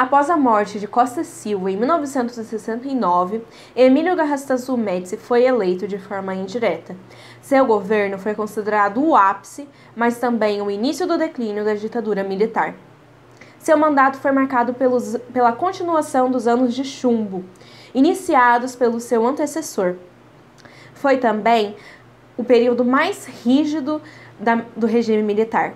Após a morte de Costa Silva em 1969, Emílio Garrastazu Médici foi eleito de forma indireta. Seu governo foi considerado o ápice, mas também o início do declínio da ditadura militar. Seu mandato foi marcado pela continuação dos anos de chumbo, iniciados pelo seu antecessor. Foi também o período mais rígido do regime militar.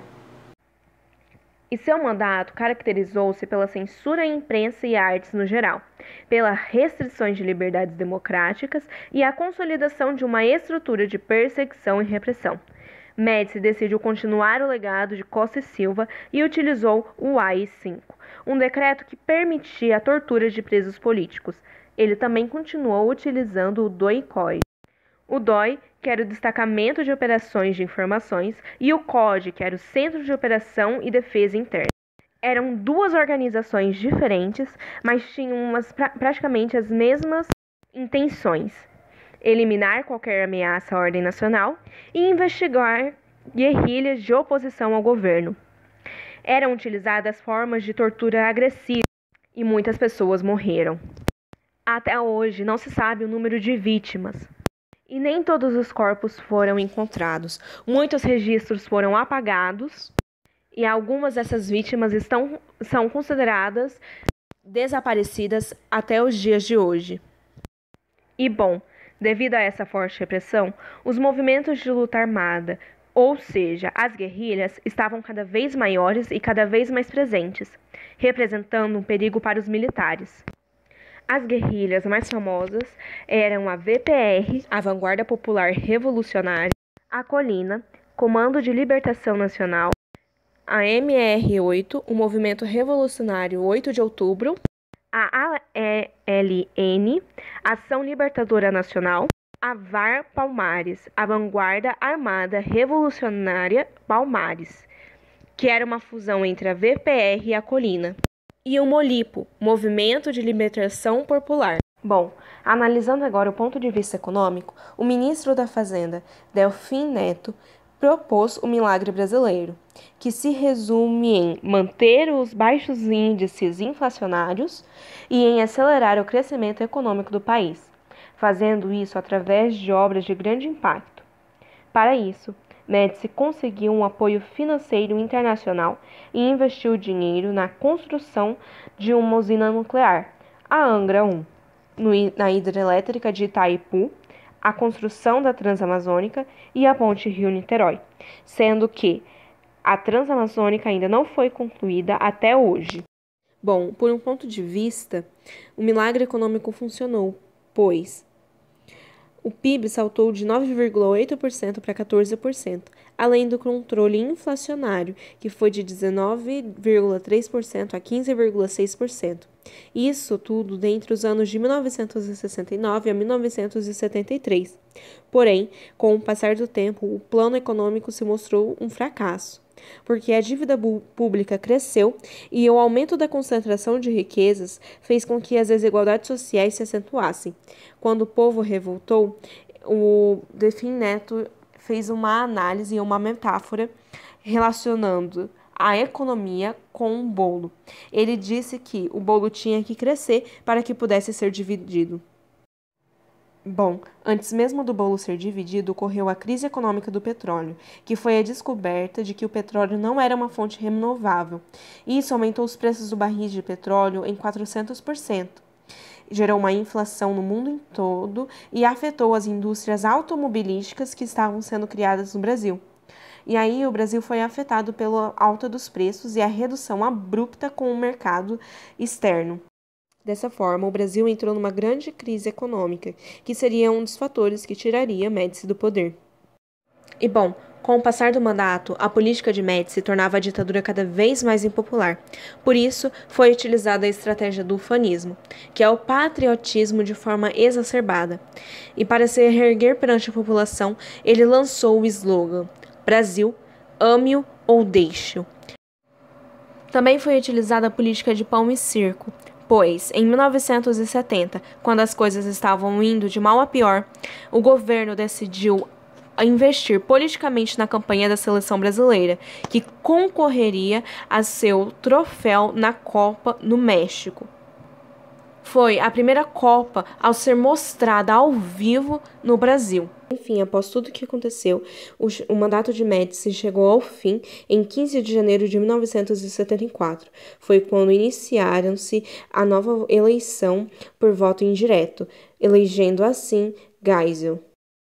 E seu mandato caracterizou-se pela censura à imprensa e artes no geral, pelas restrições de liberdades democráticas e a consolidação de uma estrutura de perseguição e repressão. Médici decidiu continuar o legado de Costa e Silva e utilizou o AI-5, um decreto que permitia a tortura de presos políticos. Ele também continuou utilizando o DOI-COI. O DOI, que era o Destacamento de Operações de Informações, e o CODE, que era o Centro de Operação e Defesa Interna. Eram duas organizações diferentes, mas tinham praticamente as mesmas intenções: eliminar qualquer ameaça à ordem nacional e investigar guerrilhas de oposição ao governo. Eram utilizadas formas de tortura agressiva e muitas pessoas morreram. Até hoje não se sabe o número de vítimas. E nem todos os corpos foram encontrados. Muitos registros foram apagados e algumas dessas vítimas são consideradas desaparecidas até os dias de hoje. E bom, devido a essa forte repressão, os movimentos de luta armada, ou seja, as guerrilhas, estavam cada vez maiores e cada vez mais presentes, representando um perigo para os militares. As guerrilhas mais famosas eram a VPR, a Vanguarda Popular Revolucionária, a Colina, Comando de Libertação Nacional, a MR8, o Movimento Revolucionário 8 de Outubro, a ALN, Ação Libertadora Nacional, a VAR Palmares, a Vanguarda Armada Revolucionária Palmares, que era uma fusão entre a VPR e a Colina. E o MOLIPO, Movimento de Libertação Popular. Bom, analisando agora o ponto de vista econômico, o ministro da Fazenda, Delfim Neto, propôs o milagre brasileiro, que se resume em manter os baixos índices inflacionários e em acelerar o crescimento econômico do país, fazendo isso através de obras de grande impacto. Para isso, Médici conseguiu um apoio financeiro internacional e investiu dinheiro na construção de uma usina nuclear, a Angra 1, na hidrelétrica de Itaipu, a construção da Transamazônica e a ponte Rio-Niterói, sendo que a Transamazônica ainda não foi concluída até hoje. Bom, por um ponto de vista, o milagre econômico funcionou, pois o PIB saltou de 9,8% para 14%, além do controle inflacionário, que foi de 19,3% a 15,6%. Isso tudo dentre os anos de 1969 a 1973. Porém, com o passar do tempo, o plano econômico se mostrou um fracasso, porque a dívida pública cresceu e o aumento da concentração de riquezas fez com que as desigualdades sociais se acentuassem. Quando o povo revoltou, o Delfim Neto fez uma análise e uma metáfora relacionando a economia com um bolo. Ele disse que o bolo tinha que crescer para que pudesse ser dividido. Bom, antes mesmo do bolo ser dividido, ocorreu a crise econômica do petróleo, que foi a descoberta de que o petróleo não era uma fonte renovável. Isso aumentou os preços do barril de petróleo em 400%. Gerou uma inflação no mundo todo e afetou as indústrias automobilísticas que estavam sendo criadas no Brasil. E aí o Brasil foi afetado pela alta dos preços e a redução abrupta com o mercado externo. Dessa forma, o Brasil entrou numa grande crise econômica, que seria um dos fatores que tiraria Médici do poder. E bom, com o passar do mandato, a política de Médici tornava a ditadura cada vez mais impopular. Por isso, foi utilizada a estratégia do ufanismo, que é o patriotismo de forma exacerbada. E para se reerguer perante a população, ele lançou o slogan: Brasil, ame-o ou deixe-o. Também foi utilizada a política de pão e circo, pois, em 1970, quando as coisas estavam indo de mal a pior, o governo decidiu a investir politicamente na campanha da seleção brasileira, que concorreria a seu troféu na Copa no México. Foi a primeira Copa ao ser mostrada ao vivo no Brasil. Enfim, após tudo o que aconteceu, o mandato de Médici chegou ao fim em 15 de janeiro de 1974. Foi quando iniciaram-se a nova eleição por voto indireto, elegendo assim Geisel.